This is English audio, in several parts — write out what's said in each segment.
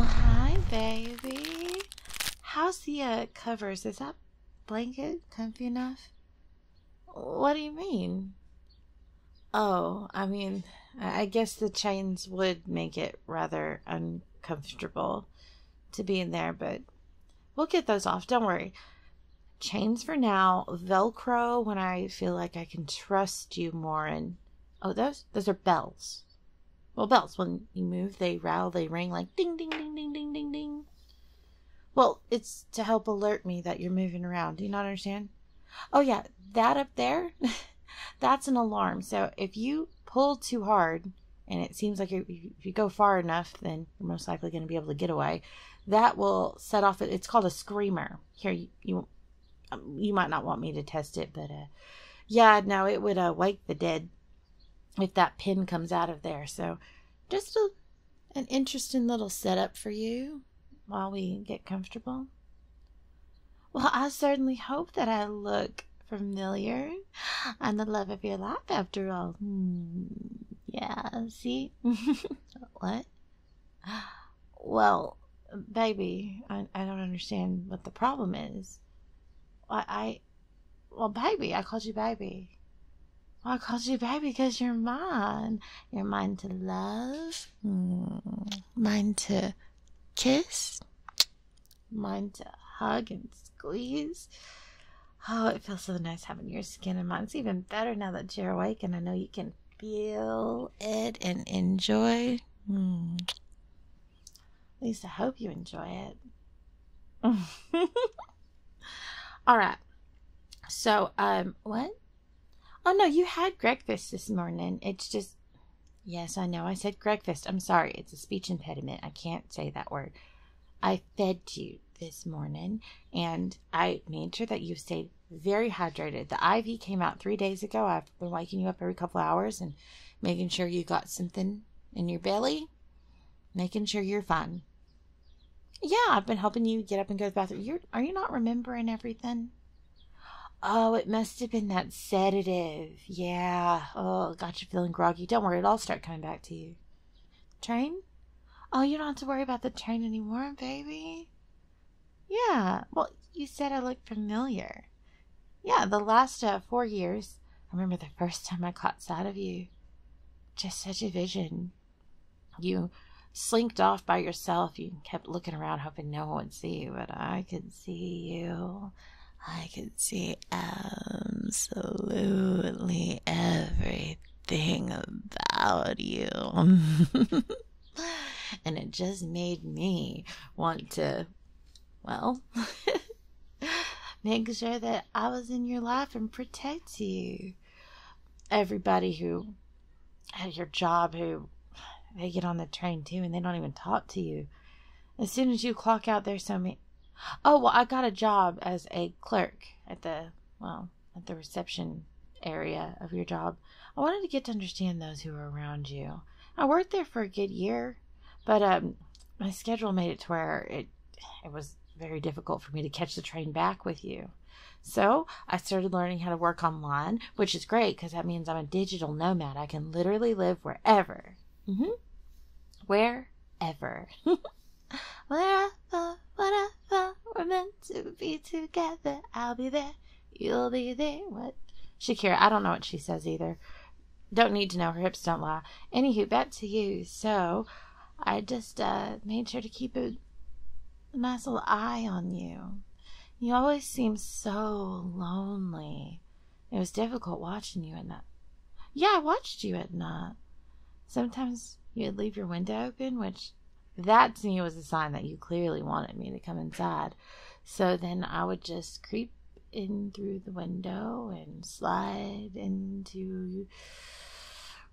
Hi, baby. How's the covers? Is that blanket comfy enough? What do you mean? Oh, I mean, I guess the chains would make it rather uncomfortable to be in there, but we'll get those off. Don't worry. Chains for now, Velcro when I feel like I can trust you more. And oh, those are bells. Well, bells, when you move, they rattle, they ring like ding, ding, ding, ding, ding, ding, ding. Well, it's to help alert me that you're moving around. Do you not understand? Oh, yeah, that up there, that's an alarm. So if you pull too hard and it seems like if you go far enough, then you're most likely going to be able to get away. That will set off, it's called a screamer. Here, you might not want me to test it, but yeah, no, it would wake the dead if that pin comes out of there. So just an interesting little setup for you while we get comfortable. Well, I certainly hope that I look familiar. I'm the love of your life after all. Yeah, see? What? Well, baby, I don't understand what the problem is. Well, baby, I called you baby. Well, I called you baby because you're mine. You're mine to love. Mine to kiss. Mine to hug and squeeze. Oh, it feels so nice having your skin in mine. It's even better now that you're awake and I know you can feel it and enjoy. At least I hope you enjoy it. All right. So, what? Oh, no, you had breakfast this morning. It's just, yes, I know I said breakfast. I'm sorry. It's a speech impediment. I can't say that word. I fed you this morning, and I made sure that you stayed very hydrated. The IV came out 3 days ago. I've been waking you up every couple hours and making sure you got something in your belly, making sure you're fine. Yeah, I've been helping you get up and go to the bathroom. Are you not remembering everything? Oh, it must have been that sedative. Yeah. Oh, got you feeling groggy. Don't worry, it'll all start coming back to you. Train? Oh, you don't have to worry about the train anymore, baby. Yeah. Well, you said I looked familiar. Yeah, the last 4 years. I remember the first time I caught sight of you. Just such a vision. You slinked off by yourself. You kept looking around hoping no one would see you, but I could see you. I could see absolutely everything about you. And it just made me want to, well, make sure that I was in your life and protect you. Everybody who at your job who they get on the train too and they don't even talk to you. As soon as you clock out, there's so many. Oh, well, I got a job as a clerk at the reception area of your job. I wanted to get to understand those who were around you. I worked there for a good year, but my schedule made it to where it was very difficult for me to catch the train back with you. So I started learning how to work online, which is great because that means I'm a digital nomad. I can literally live wherever. Wherever. Wherever we're meant to be together, I'll be there, you'll be there. What? Shakira, I don't know what she says either. Don't need to know, her hips don't lie. Anywho, back to you. So, I just made sure to keep a nice little eye on you. You always seem so lonely. It was difficult watching you at night. Yeah, I watched you at night. Sometimes you'd leave your window open, which that to me was a sign that you clearly wanted me to come inside. So then I would just creep in through the window and slide into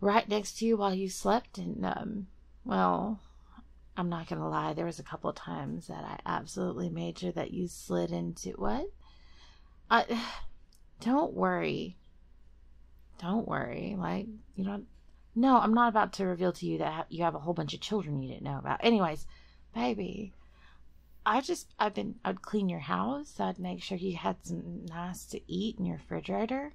right next to you while you slept. And, well, I'm not going to lie. There was a couple of times that I absolutely made sure that you slid into what? Don't worry. Don't worry. Like, you know, no, I'm not about to reveal to you that you have a whole bunch of children you didn't know about. Anyways, baby, I'd clean your house. I'd make sure you had some nice to eat in your refrigerator.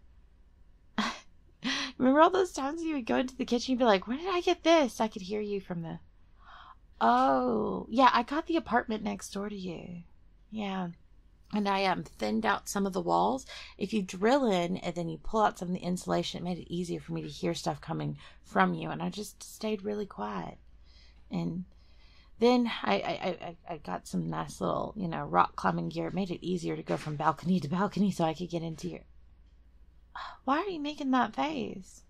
Remember all those times you would go into the kitchen and be like, where did I get this? I could hear you from the... Oh, yeah, I got the apartment next door to you. Yeah. And I thinned out some of the walls. If you drill in and then you pull out some of the insulation, it made it easier for me to hear stuff coming from you. And I just stayed really quiet. And then I got some nice little, rock climbing gear. It made it easier to go from balcony to balcony so I could get into your... Why are you making that face?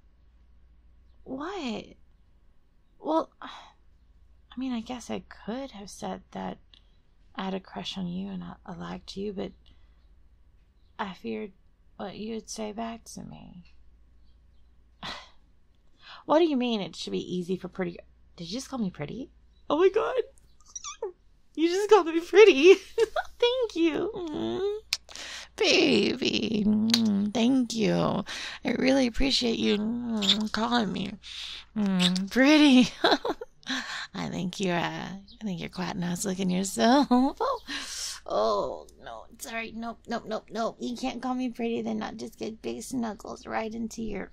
What? Well, I mean, I guess I could have said that I had a crush on you and I liked you, but I feared what you would say back to me. What do you mean it should be easy for pretty... Did you just call me pretty? Oh my god. You just called me pretty. Thank you. Baby. Thank you. I really appreciate you calling me pretty. I think you're quite nice looking yourself. Oh no, sorry, nope. You can't call me pretty. Then not just get big snuggles right into your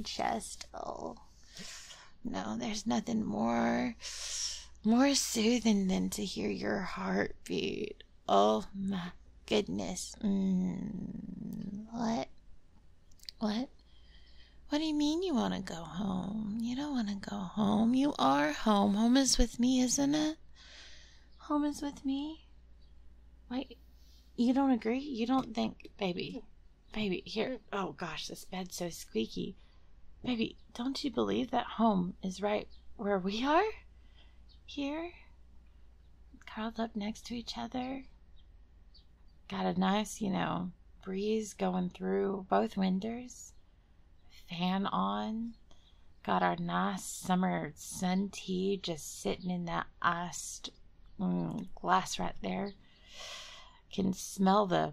chest. Oh no, there's nothing more soothing than to hear your heartbeat. Oh my goodness. What? What do you mean you want to go home? You don't want to go home. You are home. Home is with me, isn't it? Home is with me? Wait, you don't agree? You don't think... Baby, here. Oh gosh, this bed's so squeaky. Baby, don't you believe that home is right where we are? Here? Curled up next to each other. Got a nice, breeze going through both windows. Fan on. Got our nice summer sun tea just sitting in that iced glass right there. Can smell the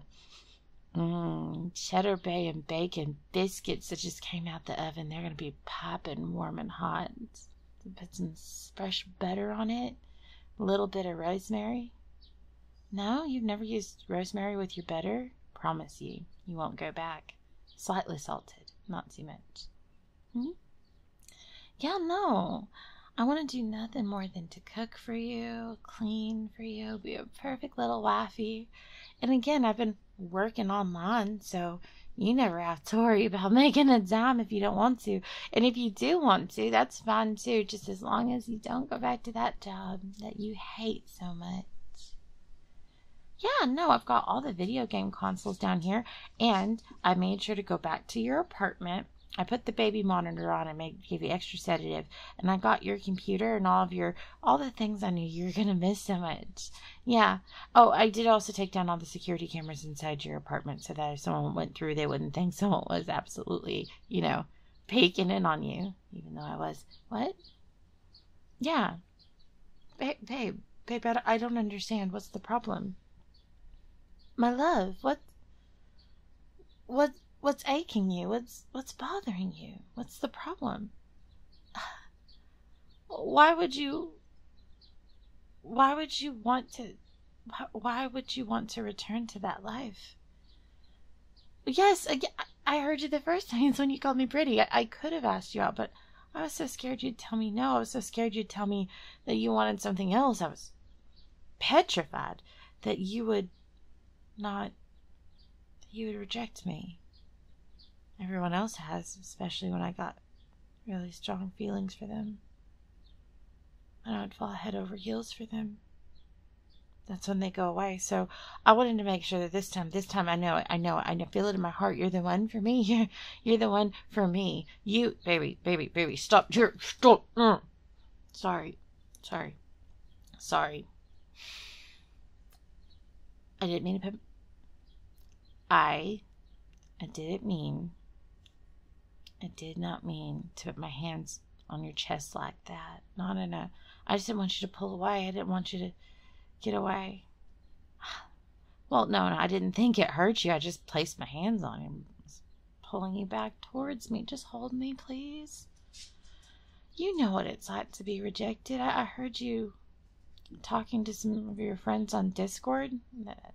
cheddar bay and bacon biscuits that just came out the oven. They're going to be popping warm and hot. Put some fresh butter on it. A little bit of rosemary. No, you've never used rosemary with your butter? Promise you won't go back. Slightly salted. Not too much. Yeah, no. I want to do nothing more than to cook for you, clean for you, be a perfect little wifey. And again, I've been working online, so you never have to worry about making a dime if you don't want to. And if you do want to, that's fine too, just as long as you don't go back to that job that you hate so much. Yeah, no, I've got all the video game consoles down here, and I made sure to go back to your apartment. I put the baby monitor on and gave you extra sedative, and I got your computer and all the things I knew you were gonna miss so much. Yeah. Oh, I did also take down all the security cameras inside your apartment so that if someone went through, they wouldn't think someone was absolutely, peeking in on you, even though I was. What? Yeah. Babe, I don't understand. What's the problem? My love, what's aching you? What's bothering you? What's the problem? Why would you want to return to that life? Yes, I heard you the first time when you called me pretty. I could have asked you out, but I was so scared you'd tell me no. I was so scared you'd tell me that you wanted something else. I was petrified that you would reject me. Everyone else has, especially when I got really strong feelings for them. And I would fall head over heels for them. That's when they go away. So I wanted to make sure that this time I know it. I feel it in my heart. You're the one for me. You're the one for me. You, baby, stop. Stop. Sorry. I didn't mean to put... I did not mean to put my hands on your chest like that. Not in a... I just didn't want you to pull away. I didn't want you to get away. Well, no, I didn't think it hurt you. I just placed my hands on you, pulling you back towards me. Just hold me, please. You know what it's like to be rejected. I heard you talking to some of your friends on Discord. That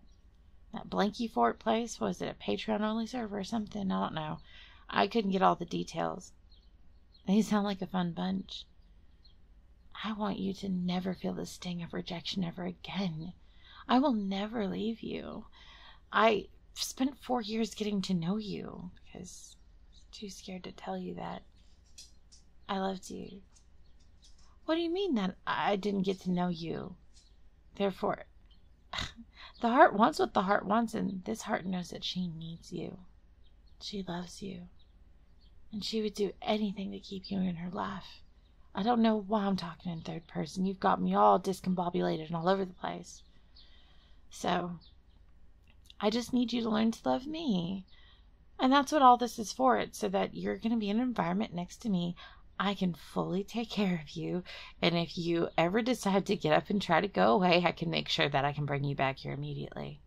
Blanky Fort place. Was it a Patreon only server or something? I don't know. I couldn't get all the details. They sound like a fun bunch. I want you to never feel the sting of rejection ever again. I will never leave you. I spent 4 years getting to know you because I was too scared to tell you that I loved you. What do you mean that I didn't get to know you? Therefore, the heart wants what the heart wants, and this heart knows that she needs you. She loves you. And she would do anything to keep you in her life. I don't know why I'm talking in third person. You've got me all discombobulated and all over the place. So, I just need you to learn to love me. And that's what all this is for. It's so that you're going to be in an environment next to me. I can fully take care of you. And if you ever decide to get up and try to go away, I can make sure that I can bring you back here immediately.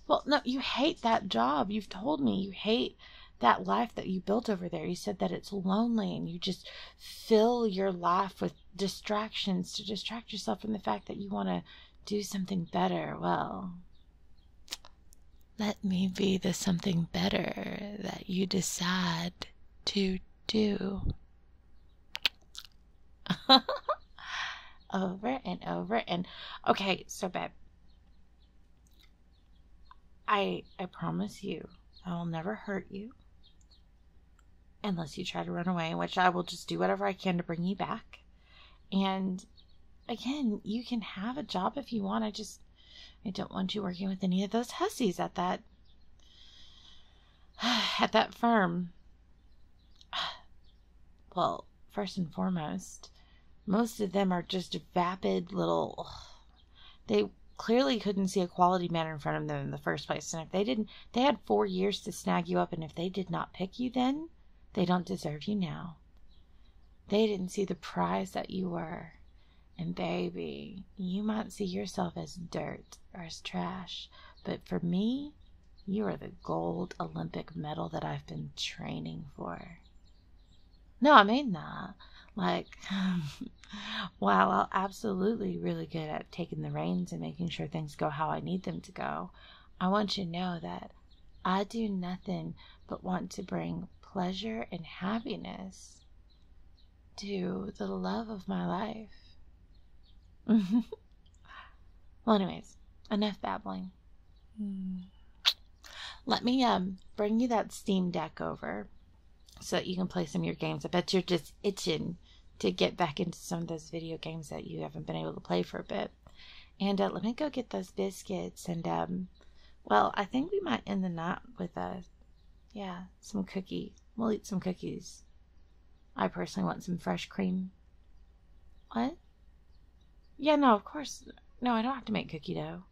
Well, no, you hate that job. You've told me you hate that life that you built over there. You said that it's lonely and you just fill your life with distractions to distract yourself from the fact that you want to do something better. Well, let me be the something better that you decide to do. Over and over and okay, so babe, I promise you I will never hurt you unless you try to run away, in which I will just do whatever I can to bring you back. And again, you can have a job if you want. I don't want you working with any of those hussies at that firm. Well, first and foremost, most of them are just vapid little... They clearly couldn't see a quality man in front of them in the first place. And if they didn't, they had 4 years to snag you up. And if they did not pick you then, they don't deserve you now. They didn't see the prize that you were. And baby, you might see yourself as dirt or as trash. But for me, you are the gold Olympic medal that I've been training for. No, I mean that. Like, while I'll absolutely really good at taking the reins and making sure things go how I need them to go, I want you to know that I do nothing but want to bring pleasure and happiness to the love of my life. Well, anyways, enough babbling. Let me bring you that Steam Deck over so that you can play some of your games. I bet you're just itching to get back into some of those video games that you haven't been able to play for a bit. And let me go get those biscuits. And, well, I think we might end the night with, some cookie. We'll eat some cookies. I personally want some fresh cream. What? Yeah, no, of course. No, I don't have to make cookie dough.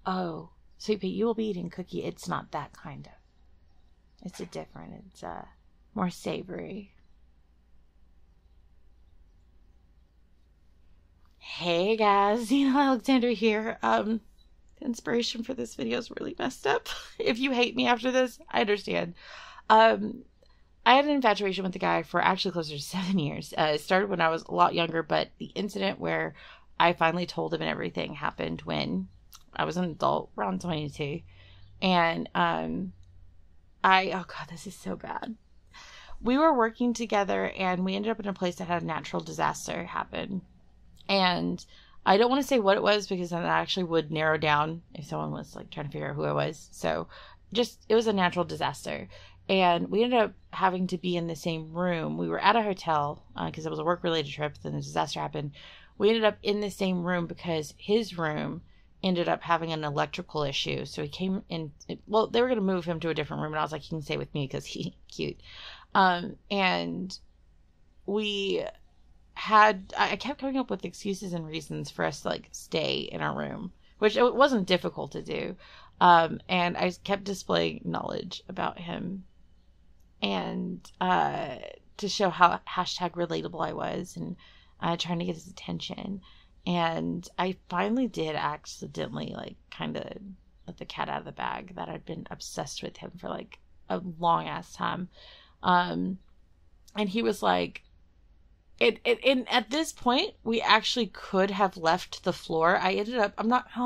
Oh, Sweet Pea, you will be eating cookie. It's not that kind of. It's a different, it's more savory. Hey guys, Alexandra here. The inspiration for this video is really messed up. If you hate me after this, I understand. I had an infatuation with the guy for actually closer to 7 years. It started when I was a lot younger, but the incident where I finally told him and everything happened when I was an adult, around 22. And oh God, this is so bad. We were working together and we ended up in a place that had a natural disaster happen. And I don't want to say what it was because then that actually would narrow down if someone was like trying to figure out who I was. So it was a natural disaster. And we ended up having to be in the same room. We were at a hotel because it was a work-related trip. Then the disaster happened. We ended up in the same room because his room ended up having an electrical issue. So he came in. Well, they were going to move him to a different room. And I was like, he can stay with me because he's cute. And I kept coming up with excuses and reasons for us to like stay in our room, which it wasn't difficult to do. And I kept displaying knowledge about him and to show how #relatable I was and trying to get his attention. And I finally did accidentally like kind of let the cat out of the bag that I'd been obsessed with him for like a long ass time. And he was like, at this point, we actually could have left the floor. I ended up,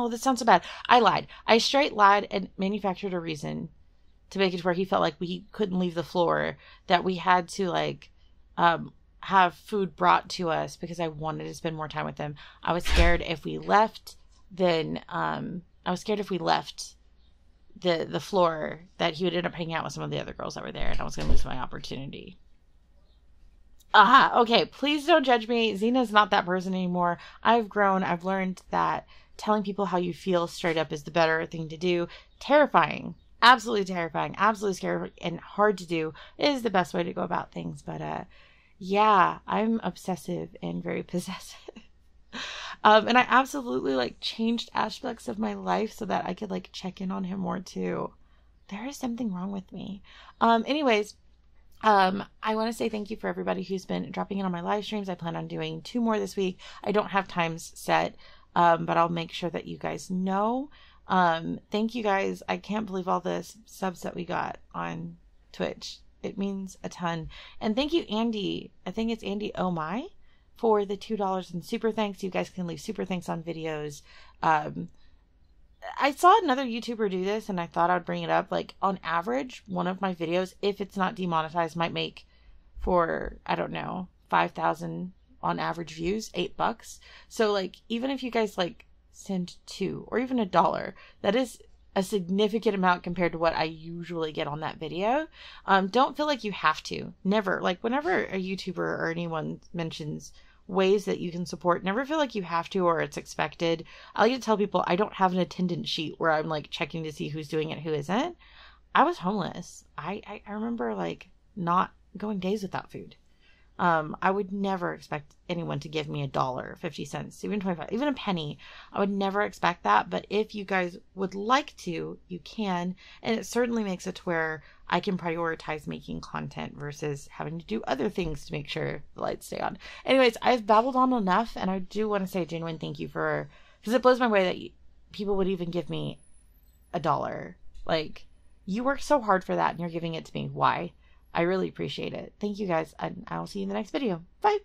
this sounds so bad. I lied. I straight lied and manufactured a reason to make it where he felt like we couldn't leave the floor, that we had to like, have food brought to us because I wanted to spend more time with him. I was scared if we left, then the floor that he would end up hanging out with some of the other girls that were there, and I was going to lose my opportunity. Aha, okay, please don't judge me. Zena's not that person anymore. I've grown. I've learned that telling people how you feel straight up is the better thing to do. Terrifying. Absolutely terrifying. Absolutely scary and hard to do is the best way to go about things. But yeah, I'm obsessive and very possessive. And I absolutely like changed aspects of my life so that I could like check in on him more too. There is something wrong with me. Anyways, I want to say thank you for everybody who's been dropping in on my live streams. I plan on doing 2 more this week. I don't have times set, but I'll make sure that you guys know. Thank you guys. I can't believe all the subs that we got on Twitch. It means a ton. And thank you, Andy. I think it's Andy Oh My, for the $2 in super thanks. You guys can leave super thanks on videos. I saw another YouTuber do this and I thought I would bring it up. Like on average, one of my videos, if it's not demonetized, might make for, I don't know, 5,000 on average views, $8. So like, even if you guys like send 2 or even $1, that is a significant amount compared to what I usually get on that video. Don't feel like you have to. Never. Like whenever a YouTuber or anyone mentions ways that you can support, never feel like you have to or it's expected. I like to tell people I don't have an attendance sheet where I'm like checking to see who's doing it, who isn't. I was homeless. I remember like not going days without food. I would never expect anyone to give me $1, 50 cents, even 25, even a penny. I would never expect that. But if you guys would like to, you can. And it certainly makes it to where I can prioritize making content versus having to do other things to make sure the lights stay on. Anyways, I've babbled on enough, and I do want to say a genuine thank you for, because it blows my way that people would even give me $1. Like, you worked so hard for that and you're giving it to me. Why? I really appreciate it. Thank you guys, and I'll see you in the next video. Bye.